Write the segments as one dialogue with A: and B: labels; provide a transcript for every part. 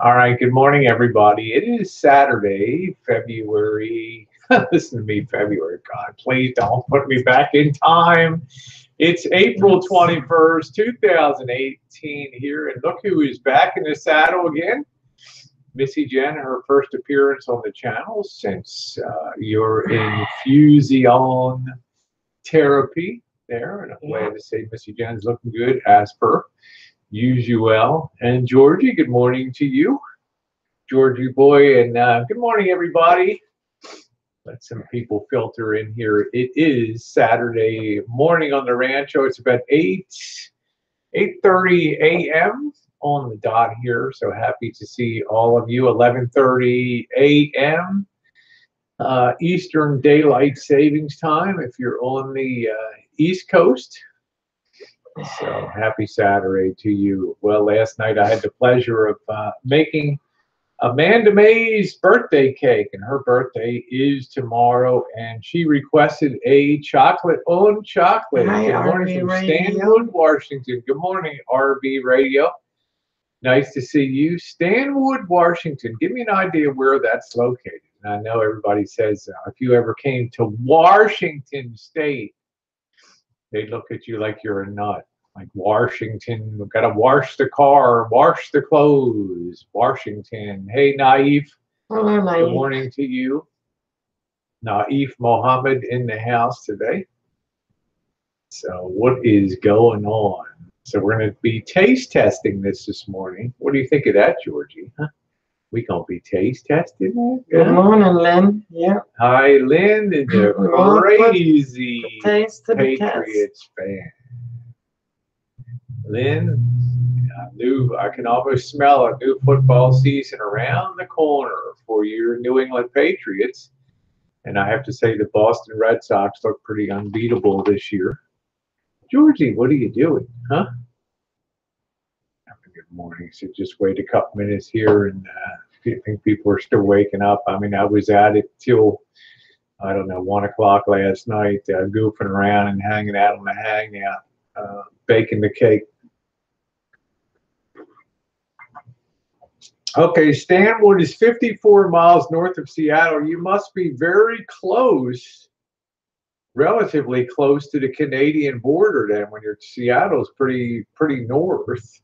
A: All right, good morning, everybody. It is Saturday, February. Listen to me, February. God, please don't put me back in time. It's April 21st, 2018 here, and look who is back in the saddle again. Missy Jen, her first appearance on the channel since your infusion therapy there. And I'm glad to say Missy Jen's looking good as per usual. And Georgie, good morning to you. Georgie boy, and good morning, everybody. Let some people filter in here. It is Saturday morning on the Rancho. It's about 8:30 a.m. on the dot here. So happy to see all of you. 11:30 a.m. Eastern Daylight Savings Time if you're on the East Coast. So happy Saturday to you. Well, last night I had the pleasure of making Amanda May's birthday cake, and her birthday is tomorrow, and she requested a chocolate on chocolate.
B: Hi,
A: Good morning
B: RB
A: from
B: Radio.
A: Stanwood, Washington. Good morning, RB Radio. Nice to see you. Stanwood, Washington. Give me an idea where that's located. And I know everybody says if you ever came to Washington State, they look at you like you're a nut. Like Washington, we've got to wash the car, wash the clothes. Washington. Hey, Naif.
B: Hello,
A: Good
B: Naif.
A: morning to you. Naif Mohammed in the house today. So what is going on? So we're going to be taste testing this morning. What do you think of that, Georgie? Huh? We going to be taste testing it?
B: Good morning, Lynn. Yeah.
A: Hi, Lynn, and the
B: Well,
A: crazy
B: taste to the
A: Patriots fan. Lynn, I can almost smell a new football season around the corner for your New England Patriots. And I have to say the Boston Red Sox look pretty unbeatable this year. Georgie, what are you doing? Huh? Good morning. So just wait a couple minutes here, and I think people are still waking up. I mean, I was at it till, I don't know, 1 o'clock last night, goofing around and hanging out on the hangout, baking the cake. Okay, Stanwood is 54 miles north of Seattle. You must be very close, relatively close to the Canadian border then, when you're Seattle's pretty north.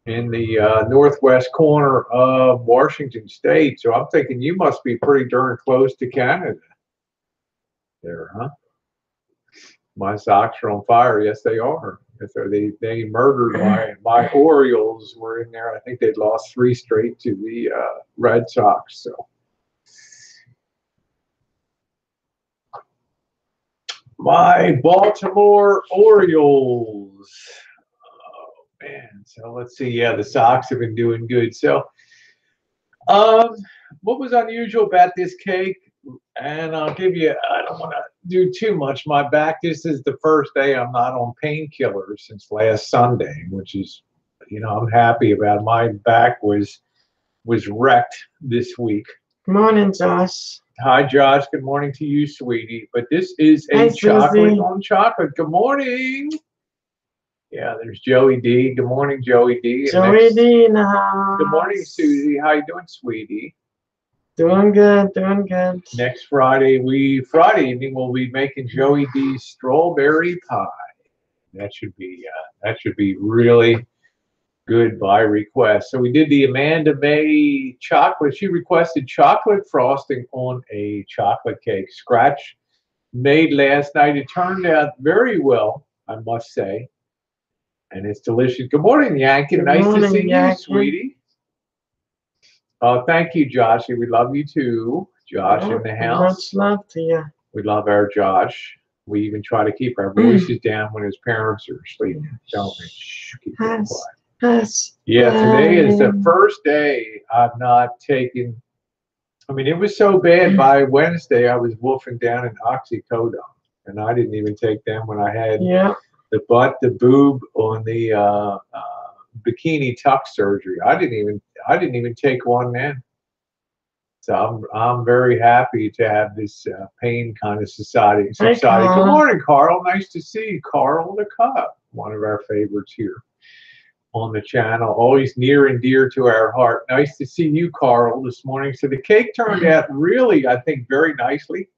A: In the northwest corner of Washington State. So I'm thinking you must be pretty darn close to Canada there, huh? My socks are on fire. Yes, they are. So they murdered my Orioles were in there. I think they'd lost 3 straight to the Red Sox. So my Baltimore Orioles. Oh man. So let's see. Yeah, the Sox have been doing good. So what was unusual about this cake? And I'll give you, I don't want to do too much. My back, this is the first day I'm not on painkillers since last Sunday, which is, I'm happy about. My back was wrecked this week.
B: Good morning, Josh.
A: Hi, Josh. Good morning to you, sweetie. But this is a chocolate on chocolate. Good morning. Yeah, there's Joey D. Good morning, Joey D.
B: Joey D in the house.
A: Good morning, Susie. How you doing, sweetie?
B: Doing good, doing good.
A: Next Friday evening we'll be making Joey D's strawberry pie. That should be really good by request. So we did the Amanda May chocolate. She requested chocolate frosting on a chocolate cake, scratch made last night. It turned out very well, I must say, and it's delicious. Good morning, Yankee. Nice to see you, sweetie. Oh, thank you, Joshy. We love you too. Josh in the house.
B: Much love to you.
A: We love our Josh. We even try to keep our voices down when his parents are asleep. Don't we? Shh, keep them quiet. Yeah, today is the first day I've not taken. I mean, it was so bad by Wednesday I was wolfing down an oxycodone, and I didn't even take them when I had the butt, the boob on the bikini tuck surgery. I didn't even take one then. So I'm very happy to have this pain kind of society. Good morning, Carl. Nice to see you, Carl the Cup, one of our favorites here. on the channel, always near and dear to our heart. Nice to see you, Carl, this morning. So the cake turned out really, I think, very nicely.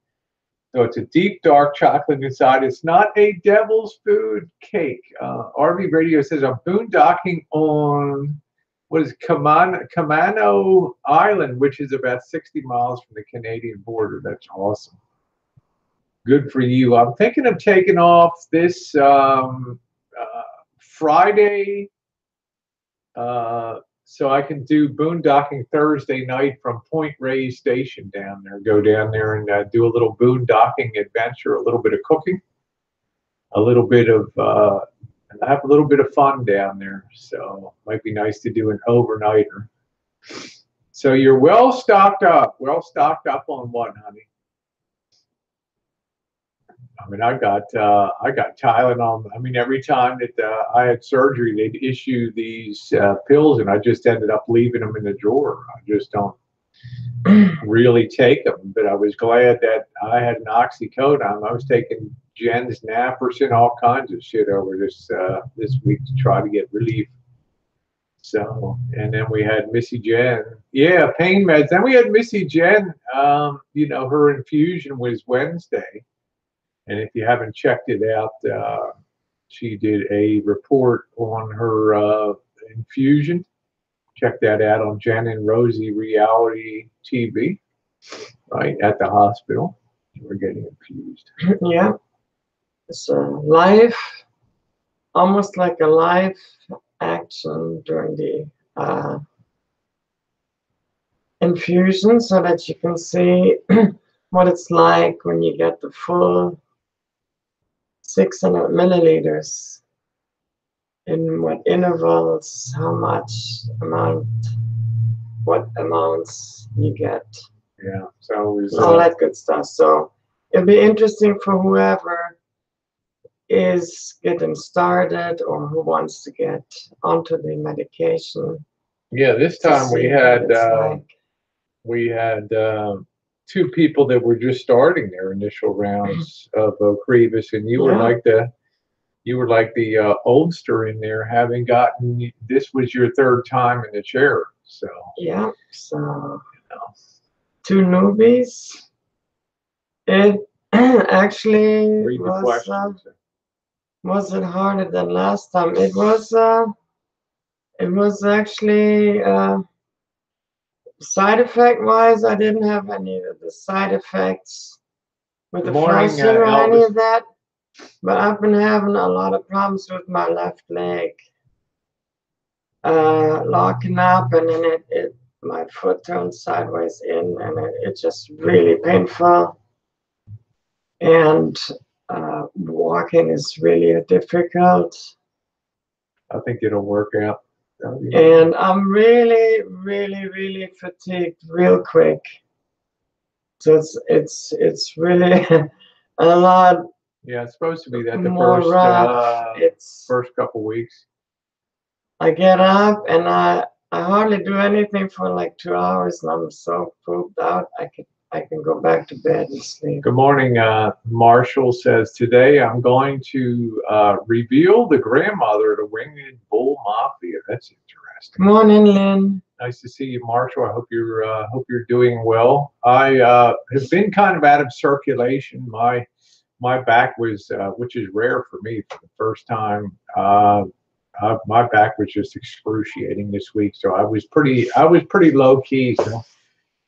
A: So it's a deep, dark chocolate inside. It's not a devil's food cake. RV Radio says I'm boondocking on, what is it, Camano Island, which is about 60 miles from the Canadian border. That's awesome. Good for you. I'm thinking of taking off this Friday, so I can do boondocking Thursday night from Point Reyes Station down there. Go down there and do a little boondocking adventure, a little bit of cooking, a little bit of have a little bit of fun down there. So it might be nice to do an overnighter. So you're well stocked up on what, honey? I mean, I got Tylenol. I mean, every time that I had surgery, they'd issue these pills, and I just ended up leaving them in the drawer. I just don't really take them. But I was glad that I had an oxycodone. I was taking Jen's Naprosyn, all kinds of shit over this week to try to get relief. So, and then we had Missy Jen. Yeah, pain meds. Then we had Missy Jen. You know, her infusion was Wednesday. And if you haven't checked it out, she did a report on her infusion. Check that out on Jen and Rosie Reality TV, right, at the hospital. We're getting infused.
B: Yeah. It's a live, almost like a live action during the infusion, so that you can see what it's like when you get the full 600 milliliters, in what intervals, what amounts you get.
A: Yeah, so it was,
B: all that good stuff. So it'll be interesting for whoever is getting started or who wants to get onto the medication.
A: Yeah, this time we had two people that were just starting their initial rounds of Ocrevus, and you were like the oldster in there, having gotten, this was your third time in the chair. So
B: yeah, so two newbies. It actually was it harder than last time? It was actually side effect wise, I didn't have any of the side effects with the flushing or any of that, but I've been having a lot of problems with my left leg locking up, and then my foot turns sideways in, and it's just really painful, and walking is really difficult.
A: I think it'll work out.
B: And I'm really, really, really fatigued real quick. So it's really a lot.
A: Yeah, it's supposed to be that the first couple weeks.
B: I get up and I hardly do anything for like 2 hours, and I'm so pooped out. I can go back to bed and sleep.
A: Good morning. Marshall says, today I'm going to reveal the grandmother of the Winged Bull Mafia. That's interesting.
B: Good morning, Lynn.
A: Nice to see you, Marshall. I hope you're doing well. I have been kind of out of circulation. My back was, which is rare for me, for the first time. My back was just excruciating this week, so I was pretty low key. So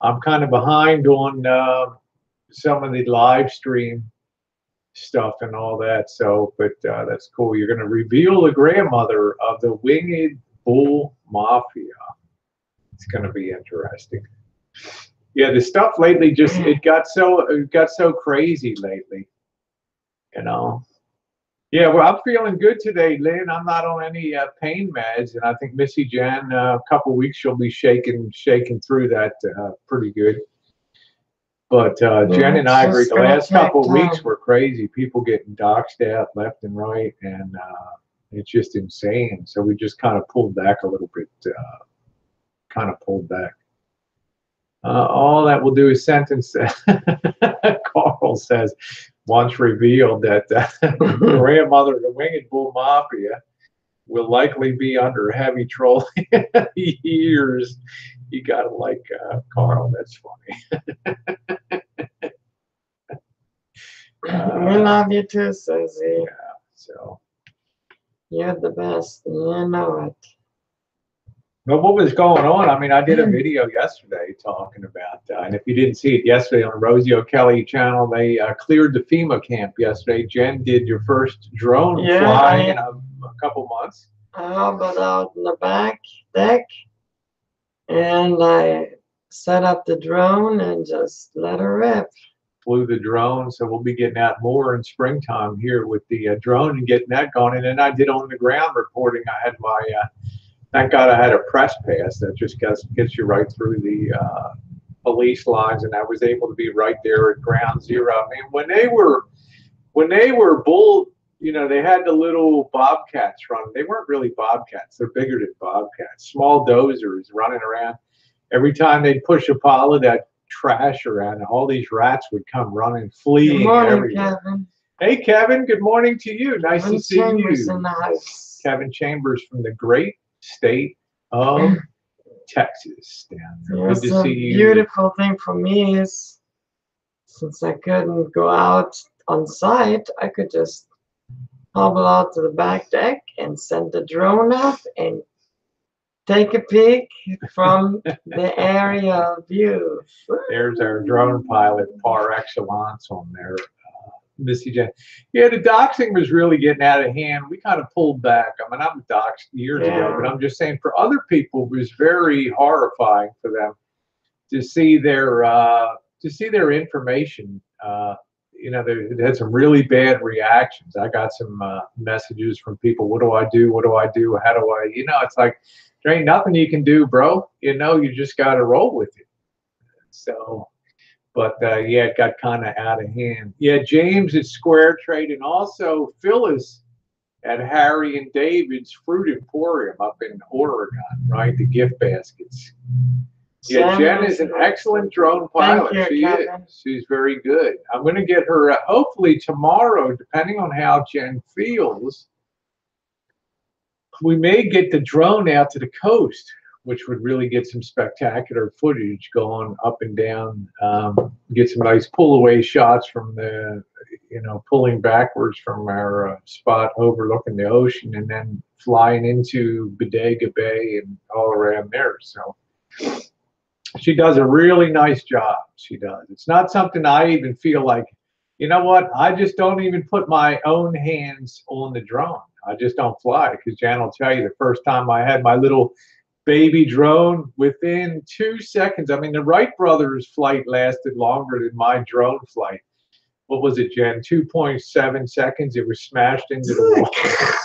A: I'm kind of behind on some of the live stream stuff and all that. So, but that's cool. You're going to reveal the grandmother of the Winged Bull Mafia. It's going to be interesting. Yeah, the stuff lately it got so crazy lately. You know. Yeah, well, I'm feeling good today, Lynn. I'm not on any pain meds, and I think Missy Jan, a couple of weeks, she'll be shaking through that pretty good. But Jen and I agree, the last couple of weeks were crazy. People getting doxed out left and right, and it's just insane. So we just kind of pulled back a little bit, all that will do is sentence. Carl says, once revealed that grandmother of the Winged Bull Mafia will likely be under heavy trolling years. You gotta like Carl. That's funny.
B: We love you too, Susie.
A: Yeah. So.
B: You're the best. You know it.
A: But what was going on? I mean, I did a video yesterday talking about, and if you didn't see it yesterday on the Rosie O'Kelly channel, they cleared the FEMA camp yesterday. Jen did your first drone fly in a couple months.
B: I hovered out in the back deck, and I set up the drone and just let her rip.
A: Flew the drone, so we'll be getting out more in springtime here with the drone and getting that going. And then I did on the ground reporting. I had my thank God I had a press pass that just gets you right through the police lines, and I was able to be right there at ground zero. I mean, when they were bull, you know, they had the little bobcats running. They weren't really bobcats. They're bigger than bobcats. Small dozers running around. Every time they'd push a pile of that trash around, and all these rats would come running, fleeing
B: Good morning,
A: everywhere.
B: Kevin.
A: Hey, Kevin. Good morning to you. Nice
B: Kevin
A: to see
B: Chambers
A: you.
B: in the house.
A: Kevin Chambers from the great state of Texas down there. Good to see you.
B: Beautiful thing for me is, since I couldn't go out on site, I could just hobble out to the back deck and send the drone up and take a peek from the area view.
A: There's our drone pilot par excellence on there, Missy Jen. Yeah, the doxing was really getting out of hand. We kind of pulled back. I mean, I was doxed years ago, but I'm just saying for other people, it was very horrifying for them to see their information. You know, they had some really bad reactions. I got some messages from people. What do I do? What do I do? How do I? You know, it's like there ain't nothing you can do, bro. You know, you just got to roll with it. So. But yeah, it got kind of out of hand. Yeah, James at Square Trade, and also Phyllis at Harry and David's Fruit Emporium up in Oregon, right? The gift baskets. Yeah, Jen is an excellent drone pilot. She is. She's very good. I'm going to get her hopefully tomorrow, depending on how Jen feels. We may get the drone out to the coast, which would really get some spectacular footage going up and down, get some nice pull away shots from the, you know, pulling backwards from our spot overlooking the ocean and then flying into Bodega Bay and all around there. So she does a really nice job. She does. It's not something I even feel like, you know what, I just don't even put my own hands on the drone. I just don't fly, because Jan will tell you the first time I had my little baby drone, within 2 seconds, I mean, the Wright brothers flight lasted longer than my drone flight. What was it, Jen? 2.7 seconds, it was smashed into the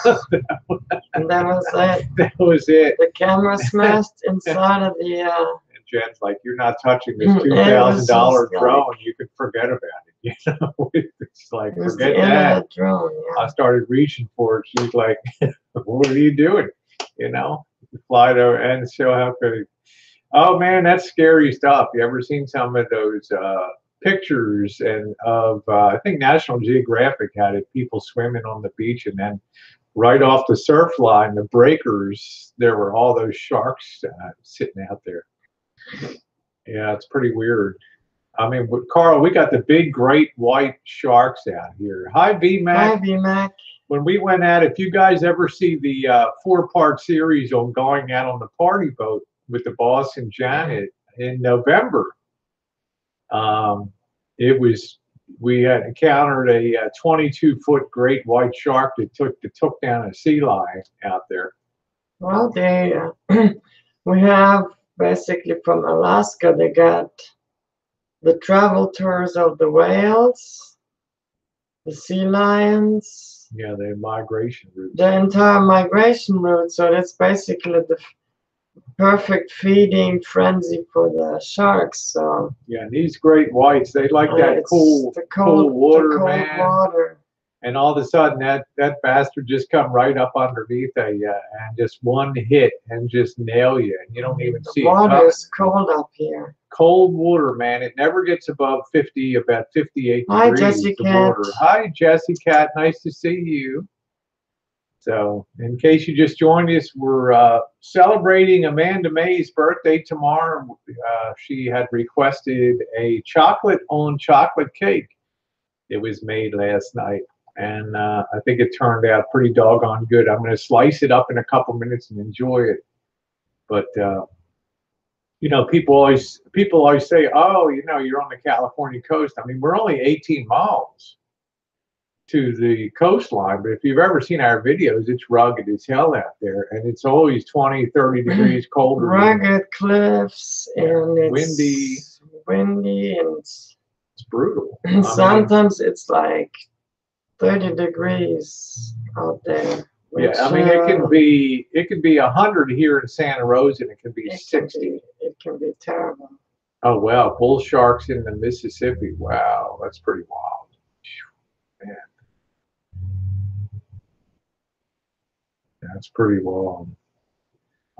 A: wall.
B: And that was it.
A: That was it.
B: The camera smashed inside of the...
A: And Jen's like, you're not touching this $2,000 drone. Like, you can forget about it. You know, it's like, forget that.
B: Drone, yeah.
A: I started reaching for it. She's like, what are you doing? You know, fly to, and she'll have to, oh man, that's scary stuff. You ever seen some of those pictures and of, I think National Geographic had it, people swimming on the beach, and then right off the surf line, the breakers, there were all those sharks sitting out there. Yeah, it's pretty weird. I mean, Carl, we got the big, great white sharks out here. Hi, VMAC.
B: Hi, VMAC.
A: When we went out, if you guys ever see the 4-part series on going out on the party boat with the boss and Janet in November, we had encountered a 22-foot great white shark that took down a sea lion out there.
B: Well, we have basically from Alaska, they got the travel tours of the whales, the sea lions.
A: Yeah, the migration route.
B: The entire migration route. So that's basically the perfect feeding frenzy for the sharks. So
A: yeah, and these great whites, they like that cool water, man.
B: Water.
A: And all of a sudden, that bastard just come right up underneath you and just one hit and just nail you, and you don't even see it.
B: The water is cold up here.
A: Cold water, man. It never gets above 50, about 58
B: Hi,
A: degrees.
B: Jessie Cat.
A: Hi, Jessie Cat. Nice to see you. So, in case you just joined us, we're celebrating Amanda May's birthday tomorrow. She had requested a chocolate on chocolate cake. It was made last night, and I think it turned out pretty doggone good. I'm going to slice it up in a couple minutes and enjoy it. But you know, people always say, "Oh, you know, you're on the California coast." I mean, we're only 18 miles to the coastline, but if you've ever seen our videos, it's rugged as hell out there, and it's always 20, 30 degrees colder.
B: Rugged cliffs, and it's windy, and
A: it's brutal.
B: And sometimes it's like 30 degrees out there. Which,
A: yeah, I mean, it can be 100 here in Santa Rosa, and it can be 60.
B: It can be terrible.
A: Oh wow, bull sharks in the Mississippi. Wow, that's pretty wild. Man. That's pretty wild.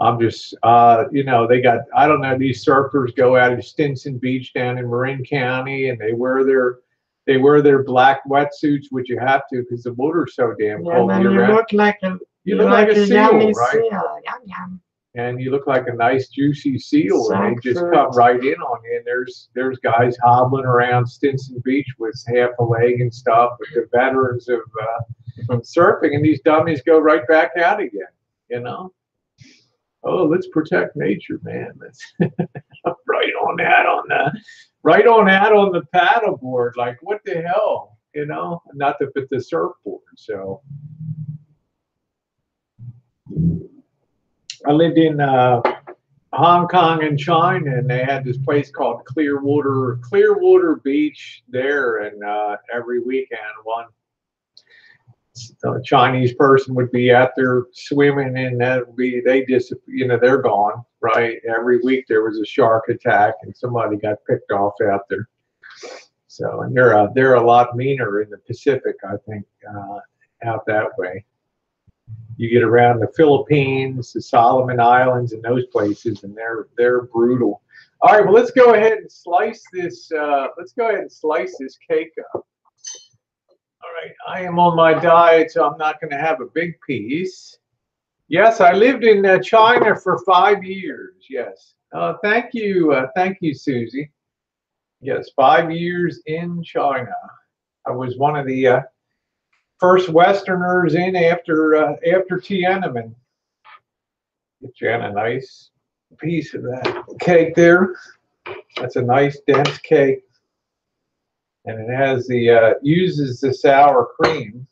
A: I'm just, you know, they got, I don't know, these surfers go out to Stinson Beach down in Marin County, and they wear their black wetsuits, which you have to because the water's so damn cold.
B: And you look like
A: a seal, right?
B: Seal. Yum, yum.
A: And you look like a nice juicy seal,
B: exactly.
A: And they just come right in on you. And there's guys hobbling around Stinson Beach with half a leg and stuff, with the veterans of surfing, and these dummies go right back out again. You know. Oh, let's protect nature, man. That's right on that on the paddleboard. Like, what the hell, you know? Not the surfboard. So, I lived in Hong Kong and China, and they had this place called Clearwater Beach there, and every weekend a Chinese person would be out there swimming, and they're gone, right? Every week there was a shark attack, and somebody got picked off out there. So, and they're a lot meaner in the Pacific, I think, out that way. You get around the Philippines, the Solomon Islands, and those places, and they're brutal. All right, well, let's go ahead and slice this. Cake up. All right, I am on my diet, so I'm not going to have a big piece. Yes, I lived in China for 5 years. Yes. Thank you, Susie. Yes, 5 years in China. I was one of the first Westerners in after Tiananmen. Get you a nice piece of that cake there. That's a nice dense cake. And it has uses the sour cream.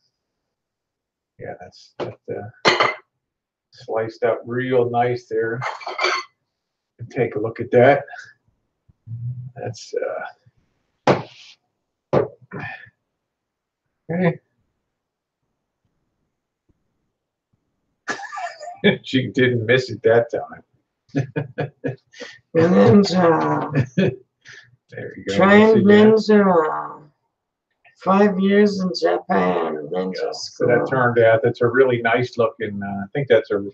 A: Yeah, that's sliced up real nice there. Take a look at that. That's okay. She didn't miss it that time.
B: Ninja.
A: There you go.
B: Trained ninja. 5 years in Japan. Ninja school.
A: So that turned out, that's a really nice looking, I think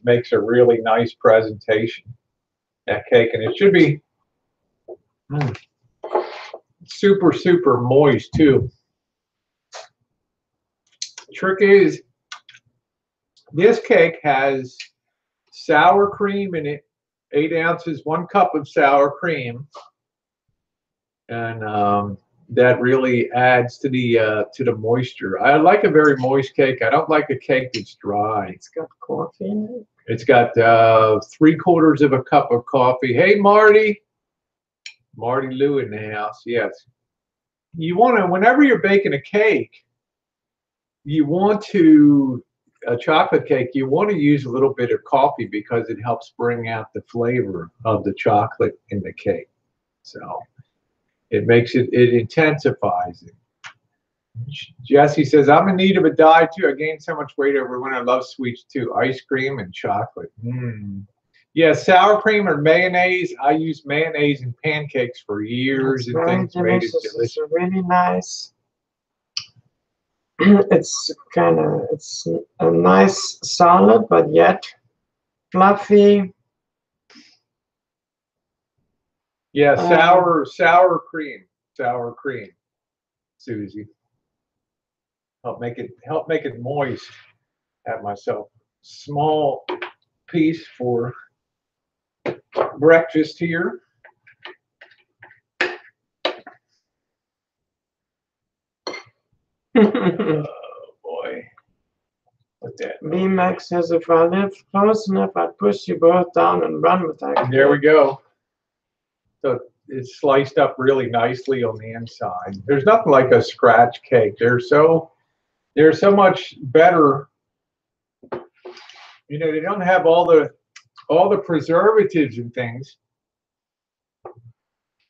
A: makes a really nice presentation, that cake. And it should be super, super moist too. Trick is, this cake has sour cream in it, 8 ounces, 1 cup of sour cream. And that really adds to the moisture. I like a very moist cake. I don't like a cake that's dry.
B: It's got coffee in it.
A: It's got 3/4 of a cup of coffee. Hey, Marty Lou in the house. Yes, you want to, whenever you're baking a cake, a chocolate cake, you want to use a little bit of coffee because it helps bring out the flavor of the chocolate in the cake. So it intensifies it. Jesse says, I'm in need of a diet too. I gained so much weight over winter. I love sweets too. Ice cream and chocolate. Yeah, sour cream or mayonnaise. I used mayonnaise in pancakes for years.
B: It's very delicious. It's really nice. It's a nice solid, but yet fluffy.
A: Yeah, sour cream, Susie. Help make it moist. Have myself small piece for breakfast here. Oh boy. Look at that.
B: B-Max says, if I live close enough, I'd push you both down and run with that.
A: There we go. So it's sliced up really nicely on the inside. There's nothing like a scratch cake. They're so much better. You know, they don't have all the preservatives and things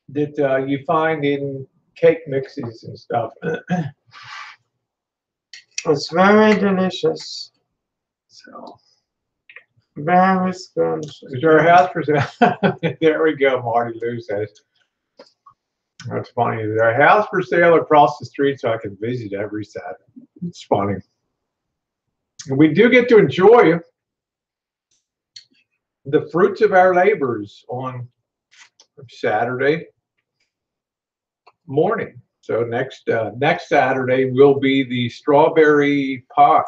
A: that you find in cake mixes and stuff.
B: It's very delicious.
A: So,
B: very scrumptious.
A: is there a house for sale? There we go, Marty Lou says. That's funny. Is there a house for sale across the street so I can visit every Saturday? It's funny. And we do get to enjoy the fruits of our labors on Saturday morning. So next Saturday will be the strawberry pie.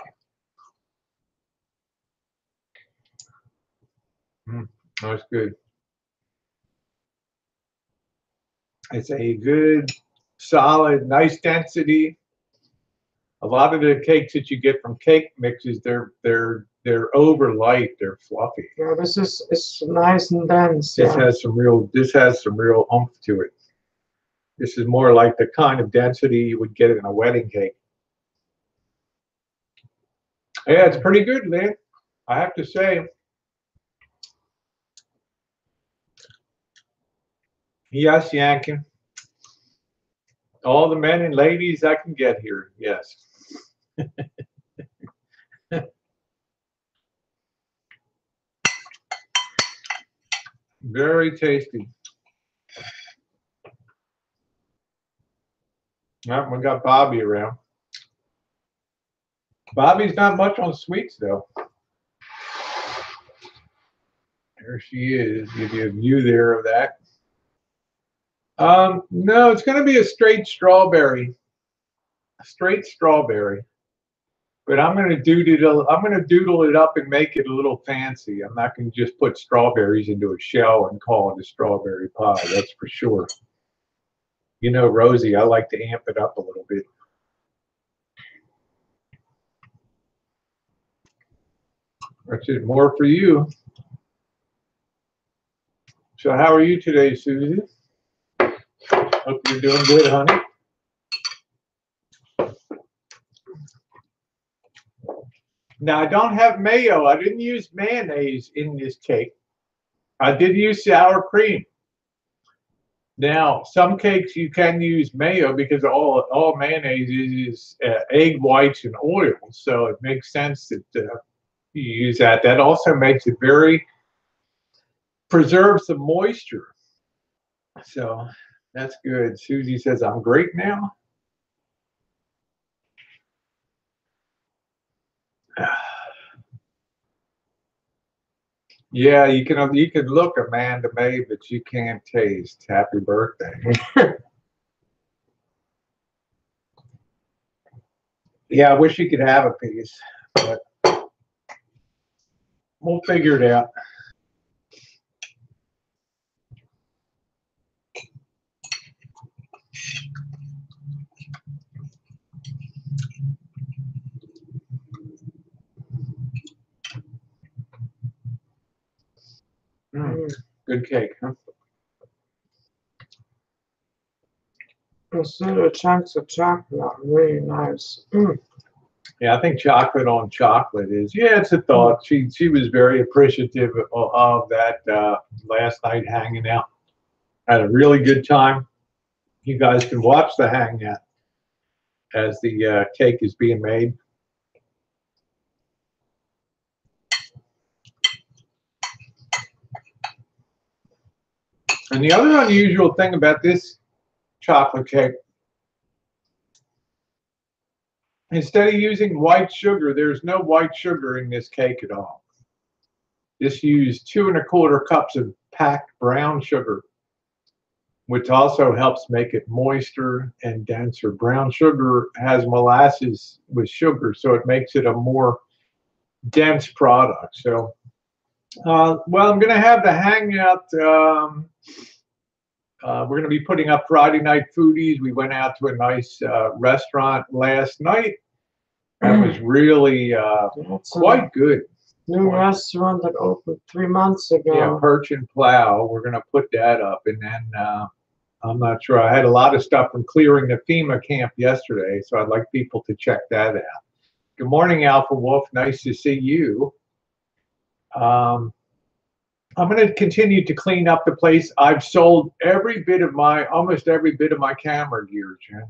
A: That's good. It's a good, solid, nice density. A lot of the cakes that you get from cake mixes, they're over light, they're fluffy.
B: Yeah, this is nice and dense.
A: This has some real oomph to it. This is more like the kind of density you would get in a wedding cake. Yeah, it's pretty good, man. I have to say. Yes, Yankin. All the men and ladies I can get here. Yes. Very tasty. Yep, we got Bobby around. Bobby's not much on sweets, though. There she is. Give you a view there of that. No, it's going to be a straight strawberry. But I'm going to doodle it up and make it a little fancy. I'm not going to just put strawberries into a shell and call it a strawberry pie. That's for sure. You know, Rosie, I like to amp it up a little bit. That's it. More for you. So how are you today, Susie? Hope you're doing good, honey. Now, I don't have mayo. I didn't use mayonnaise in this cake. I did use sour cream. Now, some cakes you can use mayo because all mayonnaise is egg whites and oil. So it makes sense that you use that. That also makes it preserves the moisture. So that's good. Susie says, I'm great now. Yeah, you can look Amanda May, but you can't taste. Happy birthday. Yeah, I wish you could have a piece, but we'll figure it out. Good cake, huh?
B: Instead of chunks of chocolate, really nice.
A: Yeah, I think chocolate on chocolate is, yeah, it's a thought. She was very appreciative of that last night hanging out. Had a really good time. You guys can watch the hangout as the cake is being made. And the other unusual thing about this chocolate cake, instead of using white sugar, there's no white sugar in this cake at all. Just use 2 1/4 cups of packed brown sugar, which also helps make it moister and denser. Brown sugar has molasses with sugar, so it makes it a more dense product. So, well, I'm going to have the hangout. We're going to be putting up Friday Night Foodies. We went out to a nice restaurant last night. That was really quite good.
B: New restaurant that opened 3 months ago.
A: Yeah, Perch and Plow. We're going to put that up. And then I'm not sure. I had a lot of stuff from clearing the FEMA camp yesterday, so I'd like people to check that out. Good morning, Alpha Wolf. Nice to see you. I'm going to continue to clean up the place. I've sold almost every bit of my camera gear, Jen.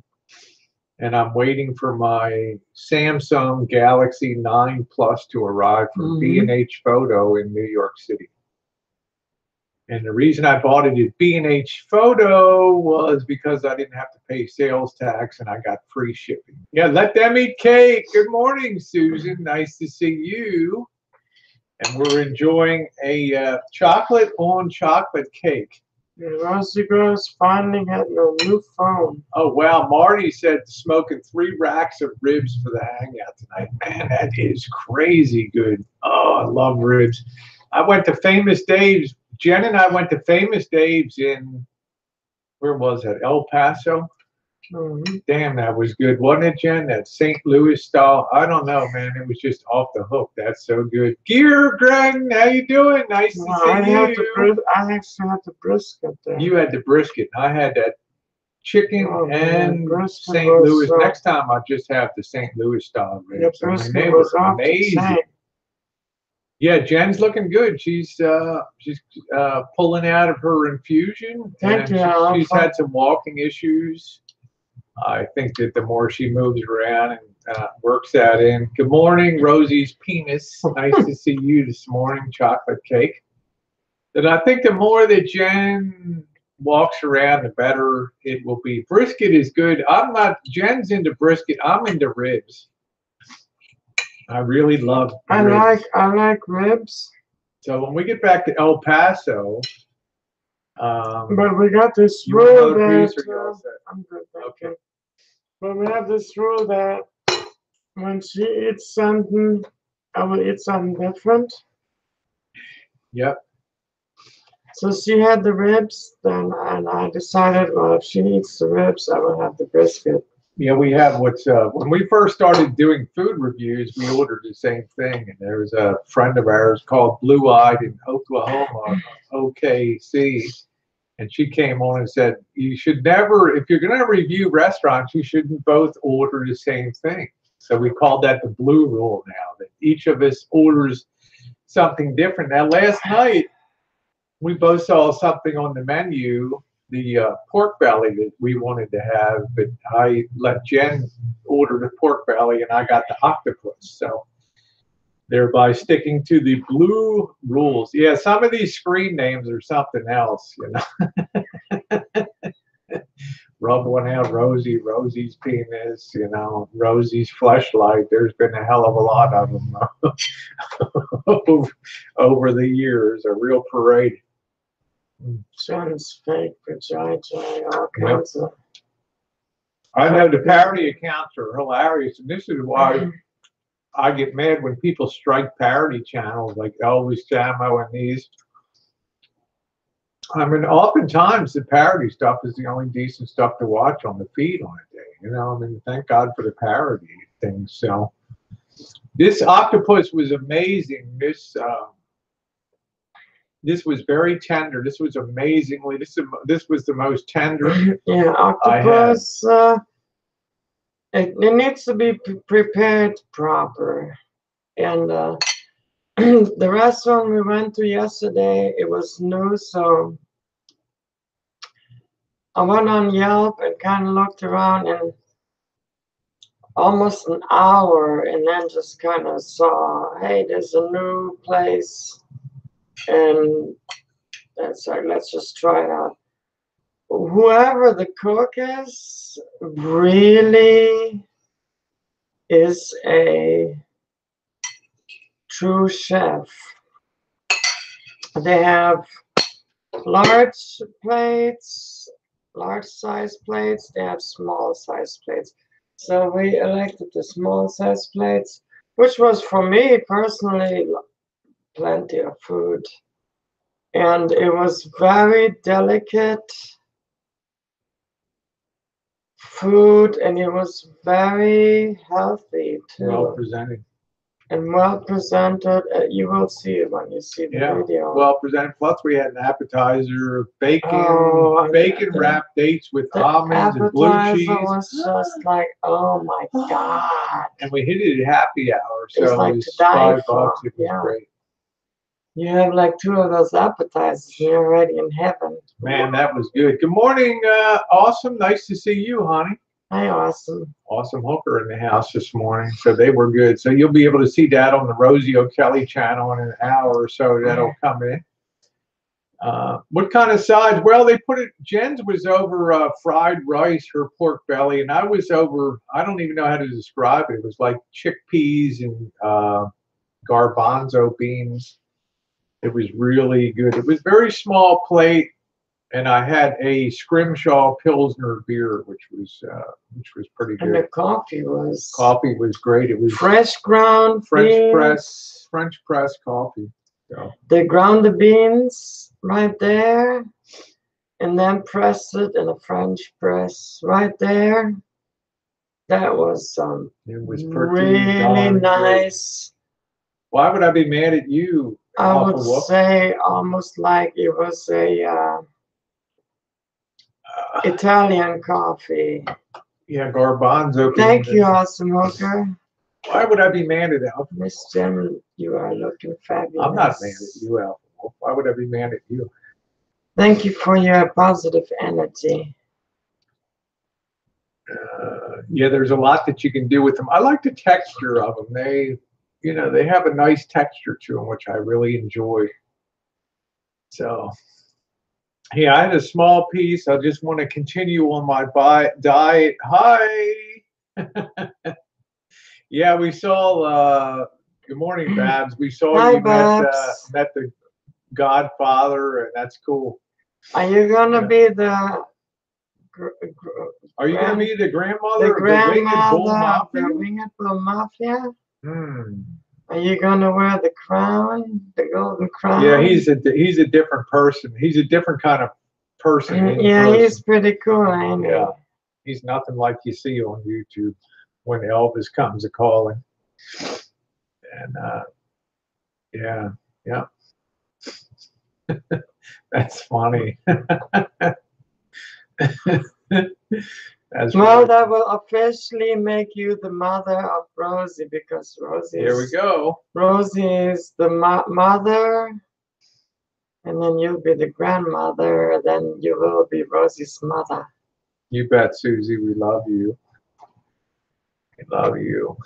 A: And I'm waiting for my Samsung Galaxy 9 Plus to arrive from B&H Photo in New York City. And the reason I bought it at B&H Photo was because I didn't have to pay sales tax and I got free shipping. Yeah, let them eat cake. Good morning, Susan. Nice to see you. And we're enjoying a chocolate on chocolate cake.
B: Rosie Girls finally had a new phone.
A: Oh, wow. Marty said smoking 3 racks of ribs for the hangout tonight. Man, that is crazy good. Oh, I love ribs. I went to Famous Dave's. Jen and I went to Famous Dave's in, where was that? El Paso? Damn, that was good, wasn't it, Jen? That St. Louis style. I don't know, man. It was just off the hook. That's so good. Gear, Greg, how you doing? Nice to see you.
B: I actually had the brisket there.
A: You had the brisket. I had that chicken and St. Louis. Next time I'll just have the St. Louis style ribs.
B: The brisket was amazing.
A: Yeah, Jen's looking good. She's pulling out of her infusion.
B: Thank you.
A: She's had some walking issues. I think that the more she moves around and works that in. Good morning, Rosie's penis. Nice to see you this morning, chocolate cake. And I think the more that Jen walks around, the better it will be. Brisket is good. Jen's into brisket. I'm into ribs. I really love ribs.
B: I like ribs.
A: So when we get back to El Paso,
B: but we got this rule that I'm good, okay. But we have this rule that when she eats something, I will eat something different.
A: Yep.
B: So she had the ribs, and I decided, well, if she eats the ribs, I will have the brisket.
A: Yeah, we have when we first started doing food reviews, we ordered the same thing. And there was a friend of ours called Blue Eyed in Oklahoma, OKC. And she came on and said, you should never, if you're going to review restaurants, you shouldn't both order the same thing. So we called that the blue rule now, that each of us orders something different. Now, last night, we both saw something on the menu, the pork belly that we wanted to have, but I let Jen order the pork belly and I got the octopus. So thereby sticking to the blue rules. Yeah, some of these screen names are something else, you know. Rub one out, Rosie's penis, you know, Rosie's fleshlight. There's been a hell of a lot of them over the years, a real parade.
B: Jen's fake vagina, all kinds of.
A: I know the parody accounts are hilarious, and this is why I get mad when people strike parody channels like Elvis Samo and these. I mean, oftentimes the parody stuff is the only decent stuff to watch on the feed on a day. You know, I mean, thank God for the parody things. So this octopus was amazing. This was very tender. This was amazingly. This was the most tender.
B: Yeah, octopus. It needs to be prepared proper. And the restaurant we went to yesterday, it was new, so I went on Yelp and kind of looked around and almost an hour, and then just kind of saw, hey, there's a new place, and that's like, let's just try it out. Whoever the cook is really is a true chef. They have large plates, large size plates. They have small size plates. So we elected the small size plates. which was for me personally plenty of food. And it was very delicate food, and it was very healthy too.
A: Well presented.
B: And well presented. You will see it when you see the video.
A: Well presented. Plus, we had an appetizer, bacon,
B: Oh,
A: bacon wrapped dates with
B: the
A: almonds and blue cheese.
B: appetizer was just like, oh my God.
A: And we hit it at happy hour,
B: It was
A: so
B: like
A: it was
B: to die
A: $5.
B: for.
A: It was
B: Yeah.
A: great.
B: You have like 2 of those appetizers, and you're already in heaven.
A: Man, that was good. Good morning, Awesome. Nice to see you, honey.
B: Hi, Awesome.
A: Awesome Hooker in the house this morning. So they were good. So you'll be able to see that on the Rosie O'Kelly channel in an hour or so. That'll come in. What kind of sides? Well, they put it, Jen's was over fried rice, her pork belly, and I was over, I don't even know how to describe it. It was like chickpeas and garbanzo beans. It was really good. It was very small plate, and I had a Scrimshaw Pilsner beer, which was pretty good.
B: And the coffee was
A: great. It was
B: fresh ground
A: French press coffee. So.
B: They ground the beans right there, and then pressed it in a French press right there. That was
A: it was
B: really nice.
A: Why would I be mad at you?
B: I would say almost like it was a Italian coffee.
A: Yeah, garbanzo.
B: Thank you, Awesome Hooker.
A: Why would I be mad at Alpha?
B: Miss Jim, you are looking fabulous.
A: I'm not mad at you, Alpha. Why would I be mad at you?
B: Thank you for your positive energy.
A: Yeah, there's a lot that you can do with them. I like the texture of them. They have a nice texture to them, which I really enjoy. So, yeah, I had a small piece. I just want to continue on my diet. Hi. Yeah, we saw. Good morning, Babs. We saw
B: Hi,
A: you
B: Babs.
A: met the Godfather, and that's cool.
B: Are you gonna be the?
A: Are you gonna be the grandmother
B: of
A: the
B: Winged Bull Mafia?
A: Hmm.
B: Are you gonna wear the crown, the golden crown?
A: Yeah, he's a different person. He's a different kind of person.
B: Yeah, he's pretty cool, ain't he?
A: Yeah, he's nothing like you see on YouTube when Elvis comes a calling. And yeah. That's funny.
B: That will officially make you the mother of Rosie, because Rosie.
A: Here we go.
B: Rosie is the mother, and then you'll be the grandmother. Then you will be Rosie's mother.
A: You bet, Susie. We love you. We love you.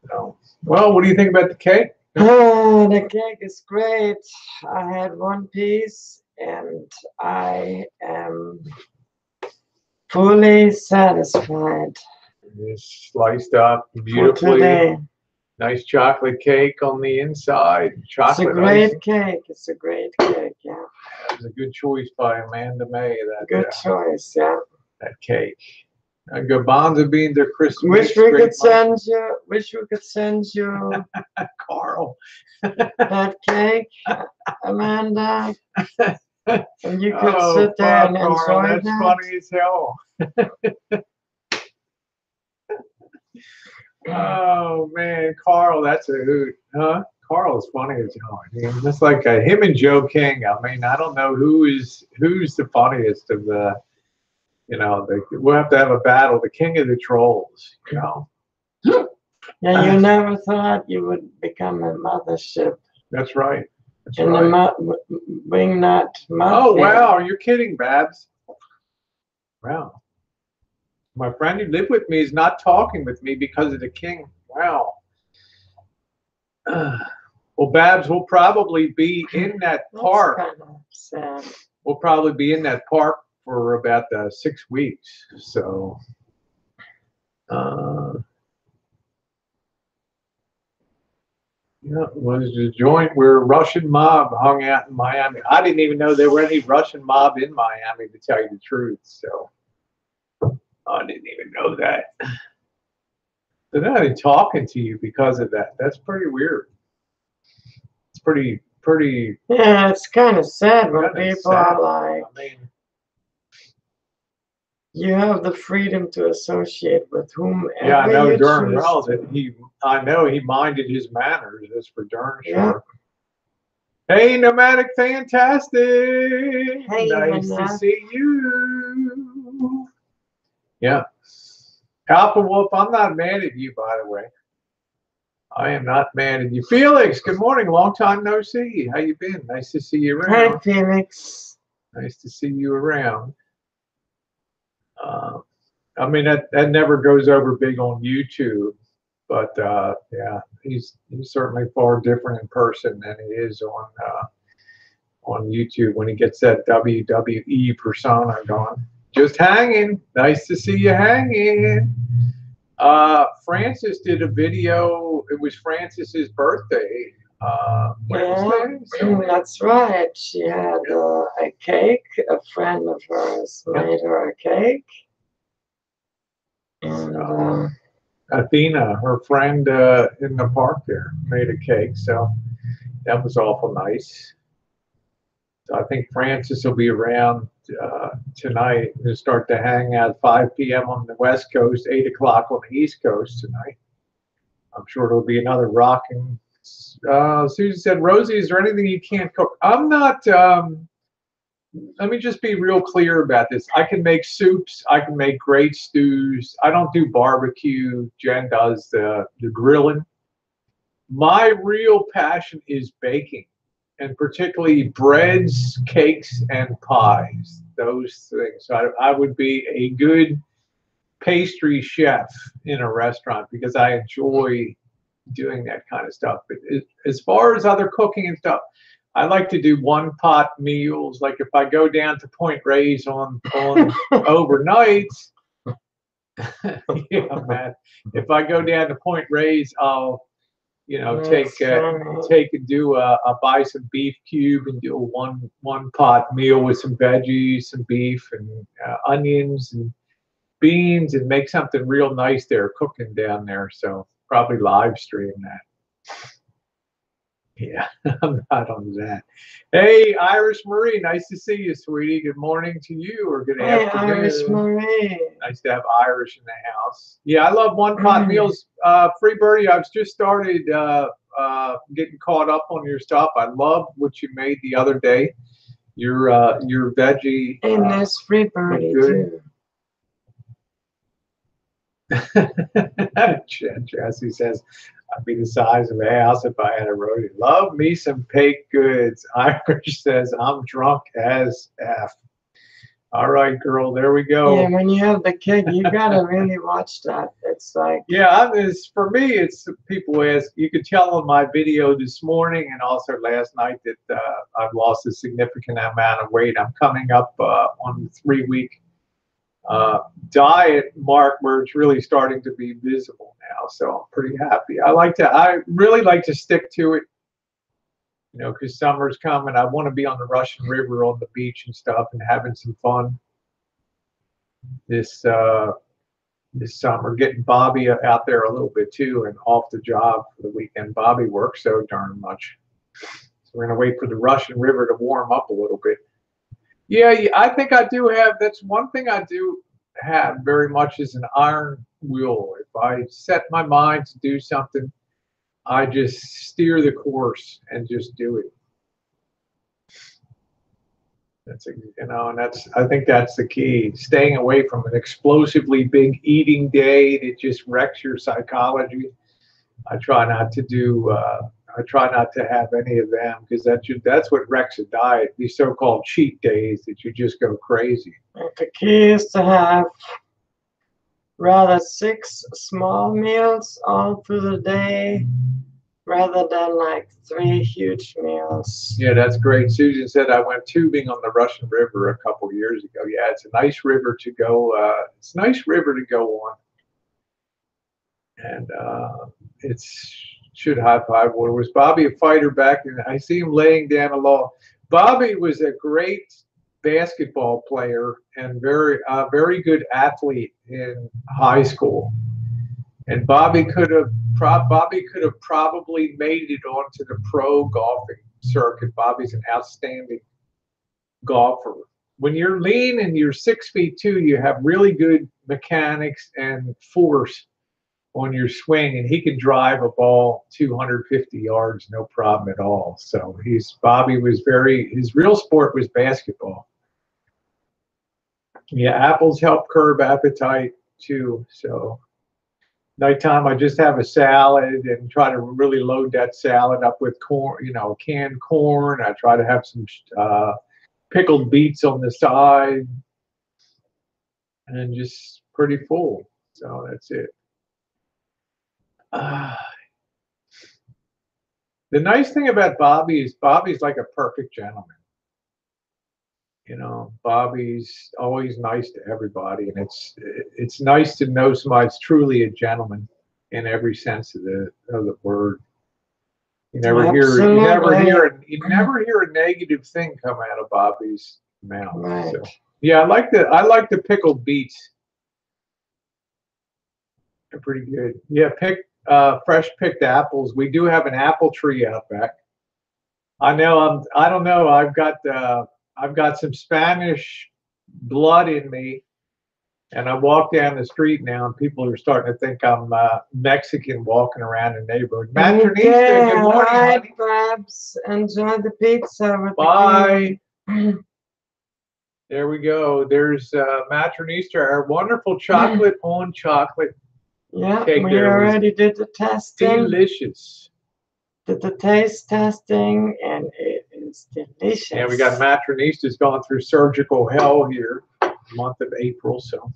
A: So, well, what do you think about the cake?
B: Oh, the cake is great. I had one piece, and I am fully satisfied.
A: It's sliced up beautifully.
B: Today.
A: Nice chocolate cake on the inside. Chocolate
B: it's a great
A: icing.
B: cake. It's a great cake, yeah.
A: It was a good choice by Amanda May.
B: Good choice, yeah.
A: That cake. Garbanzo beans are crispy.
B: Wish we could send you
A: Carl.
B: that cake, Amanda. And you could sit there and enjoy
A: that. That's funny as hell. Oh man, Carl, that's a hoot, huh? Carl is funny as hell. I mean, just like him and Joe King. I mean, I don't know who's the funniest of the. We'll have to have a battle. The king of the trolls.
B: Yeah, you never thought you would become a mothership.
A: That's right. That's
B: in
A: right.
B: the wingnut mafia.
A: Oh wow, you're kidding, Babs. Wow. My friend who lived with me is not talking with me because of the king. Wow. Well, Babs, we'll probably be in that park.
B: That's kind of sad.
A: We'll probably be in that park for about 6 weeks. So, it was the joint where Russian mob hung out in Miami. I didn't even know there were any Russian mob in Miami, to tell you the truth. So. I didn't even know that. They're not even talking to you because of that. That's pretty weird. It's pretty
B: Yeah, it's kind of sad when
A: kind of
B: people
A: sad.
B: are like,
A: I mean,
B: you have the freedom to associate with whomever
A: yeah, I know
B: you
A: darn
B: choose
A: well
B: to.
A: that I know he minded his manners. That's for darn
B: Yeah.
A: sure. Hey, Nomadic Fantastic!
B: Hey,
A: Nice to
B: Hannah.
A: see you. Yeah. Alpha Wolf, I'm not mad at you, by the way. I am not mad at you. Felix, good morning. Long time no see. How you been? Nice to see you
B: Hey,
A: around.
B: Felix.
A: Nice to see you around. I mean, that never goes over big on YouTube, but yeah, he's certainly far different in person than he is on YouTube when he gets that WWE persona going. Just hanging. Nice to see you hanging. Francis did a video. It was Francis's birthday Wednesday. So,
B: That's right. She had a cake. A friend of hers made her a cake. And
A: Athena, her friend in the park there, made a cake. So that was awful nice. So I think Francis will be around tonight and start to hang out 5 p.m. on the West Coast, 8 o'clock on the East Coast tonight. I'm sure it'll be another rocking. Susan said, Rosie, is there anything you can't cook? I'm not. Let me just be real clear about this. I can make soups. I can make great stews. I don't do barbecue. Jen does the grilling. My real passion is baking, and particularly breads, cakes, and pies. Those things. So I would be a good pastry chef in a restaurant because I enjoy doing that kind of stuff. But as far as other cooking and stuff, I like to do one pot meals. Like if I go down to Point Reyes on overnights, yeah, man. If I go down to Point Reyes, I'll take and do I'll buy some beef cube and do a one pot meal with some veggies, some beef, and onions and beans, and make something real nice there cooking down there. So probably live stream that. Yeah, I'm not on that. Hey, Irish Marie, nice to see you, sweetie. Good morning to you, or good afternoon.
B: Irish Marie.
A: Nice to have Irish in the house. Yeah, I love one pot meals. Free Birdie, I've just started getting caught up on your stuff. I love what you made the other day. Your veggie.
B: And there's Free Birdie too.
A: Jesse says, I'd be the size of a house if I had a roadie. Love me some baked goods. Irish says, I'm drunk as F. All right, girl, there we go.
B: Yeah, when you have the cake, you gotta really watch that. It's like,
A: yeah, for me, it's people ask. You could tell on my video this morning and also last night that I've lost a significant amount of weight. I'm coming up on the 3-week diet mark where it's really starting to be visible now. So I'm pretty happy. I really like to stick to it, because summer's coming. I want to be on the Russian River on the beach and stuff and having some fun this summer, getting Bobby out there a little bit too and off the job for the weekend. Bobby works so darn much. So we're going to wait for the Russian River to warm up a little bit. Yeah, I think I do have. That's one thing I do have very much is an iron will. If I set my mind to do something, I just steer the course and just do it. And I think that's the key. Staying away from an explosively big eating day that just wrecks your psychology. I try not to have any of them because that's what wrecks a diet. These so-called cheat days that you just go crazy.
B: the key is to have rather 6 small meals all through the day rather than like 3 huge meals.
A: Yeah, that's great. Susan said I went tubing on the Russian River a couple years ago. Yeah, it's a nice river to go. It's a nice river to go on, and should high five water. Was Bobby a fighter back? And I see him laying down a law. Bobby was a great basketball player and very good athlete in high school. And Bobby could have probably made it onto the pro golfing circuit. Bobby's an outstanding golfer. When you're lean and you're 6'2", you have really good mechanics and force on your swing, and he can drive a ball 250 yards, no problem at all. So Bobby was his real sport was basketball. Yeah, apples help curb appetite too. So nighttime, I just have a salad and try to really load that salad up with corn, canned corn. I try to have some pickled beets on the side, and just pretty full. So that's it. The nice thing about Bobby is Bobby's like a perfect gentleman. Bobby's always nice to everybody, and it's nice to know somebody's truly a gentleman in every sense of the word. You never hear a negative thing come out of Bobby's mouth.
B: Right.
A: So yeah, I like the pickled beets. They're pretty good. Yeah, fresh picked apples. We do have an apple tree out back. I know. I don't know. I've got some Spanish blood in me, and I walk down the street now, and people are starting to think I'm Mexican walking around the neighborhood. Matronista, good morning, honey.
B: Babs. Enjoy the pizza.
A: Bye. There we go. There's Matronista, our wonderful chocolate on chocolate.
B: Yeah, we already did the testing.
A: Delicious.
B: Did the taste testing, and it is delicious.
A: Yeah, we got Matronista's gone through surgical hell here, month of April, so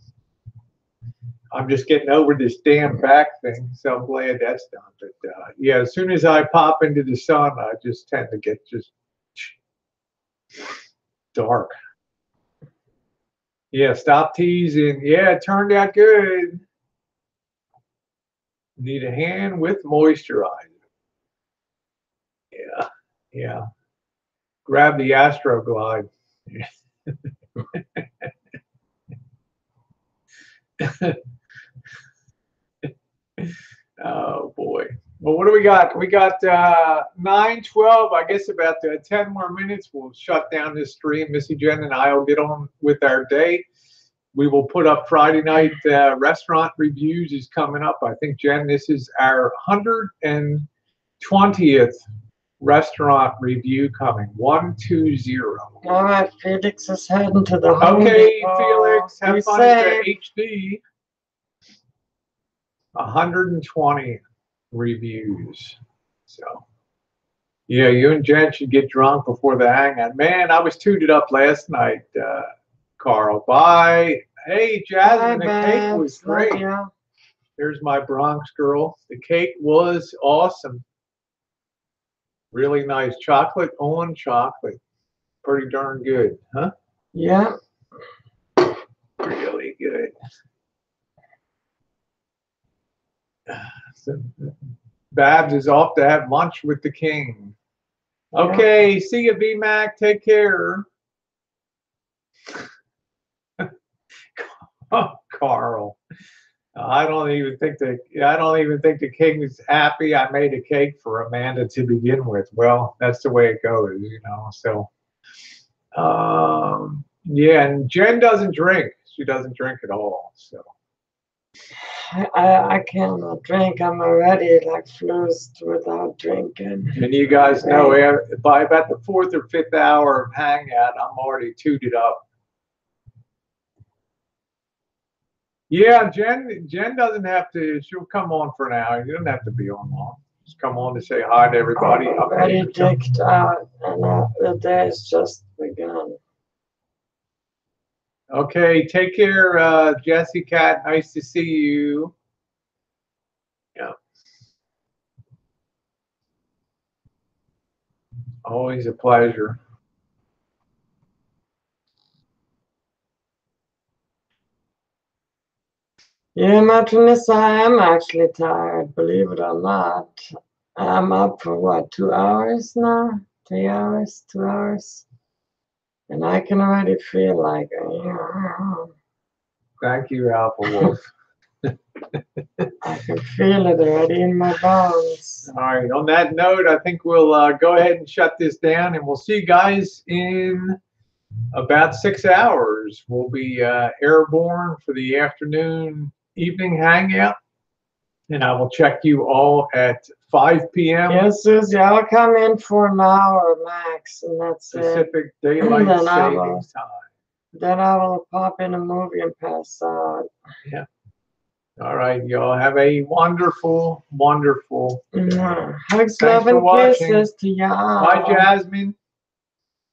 A: I'm just getting over this damn back thing, so I'm glad that's done. But yeah, as soon as I pop into the sun, I just tend to get just dark. Yeah, stop teasing. Yeah, it turned out good. Need a hand with moisturizer. Yeah. Grab the Astroglide. Oh boy. Well, what do we got? We got 9:12. I guess about 10 more minutes. We'll shut down this stream. Missy Jen and I will get on with our day. We will put up Friday night restaurant reviews is coming up. I think, Jen, this is our 120th restaurant review coming. 120.
B: All right, Felix is heading to the
A: home. Okay, Felix, have fun at the HD. 120 reviews. So, yeah, you and Jen should get drunk before the hangout. Man, I was tooted up last night, Carl. Bye. Hey, Jasmine, the cake was great. Yeah. There's my Bronx girl. The cake was awesome. Really nice. Chocolate on chocolate. Pretty darn good, huh?
B: Yeah.
A: Really good. So, Babs is off to have lunch with the king. Okay, see you, B-Mac. Take care. Oh, Carl. I don't even think the king is happy I made a cake for Amanda to begin with. Well, that's the way it goes, So, yeah, and Jen doesn't drink. She doesn't drink at all. So.
B: I cannot drink. I'm already like flused without drinking.
A: And you guys know, by about the 4th or 5th hour of hangout, I'm already tooted up. Yeah, Jen doesn't have to. She'll come on for an hour. You don't have to be on long. Just come on to say hi to everybody.
B: I'm already dicked out, and the day is just begun.
A: Okay, take care, Jessie Cat. Nice to see you. Yeah. Always a pleasure.
B: Yeah, Matronissa, I am actually tired, believe it or not. I'm up for what, 2 hours now? 3 hours, 2 hours? And I can already feel like,
A: Thank you, Alpha Wolf.
B: I can feel it already in my bones.
A: All right. On that note, I think we'll go ahead and shut this down, and we'll see you guys in about 6 hours. We'll be airborne for the afternoon, evening hangout, and I will check you all at 5 p.m.
B: Yes, Susie, I'll come in for an hour max, and that's it.
A: Pacific Daylight
B: Then
A: Savings Time.
B: Then I will pop in a movie and pass out.
A: Yeah. All right, y'all have a wonderful, wonderful.
B: Hugs,
A: Thanks
B: love,
A: for
B: and
A: watching.
B: kisses to y'all.
A: Bye, Jasmine,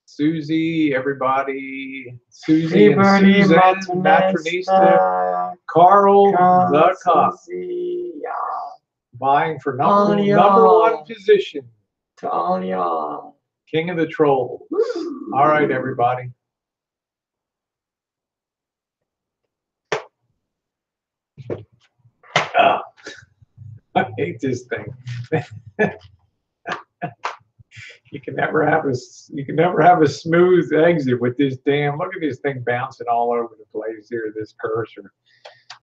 A: Susie, everybody, Susie
B: Hey,
A: and
B: Birdie,
A: Suzanne,
B: Matronista,
A: Matronista, Carl, the cop,
B: Susie, y'all.
A: vying for
B: All
A: number
B: y'all.
A: one position,
B: To all y'all.
A: King of the Trolls. All right, everybody. Oh, I hate this thing. You can never have a smooth exit with this damn. Look at this thing bouncing all over the place here. This cursor.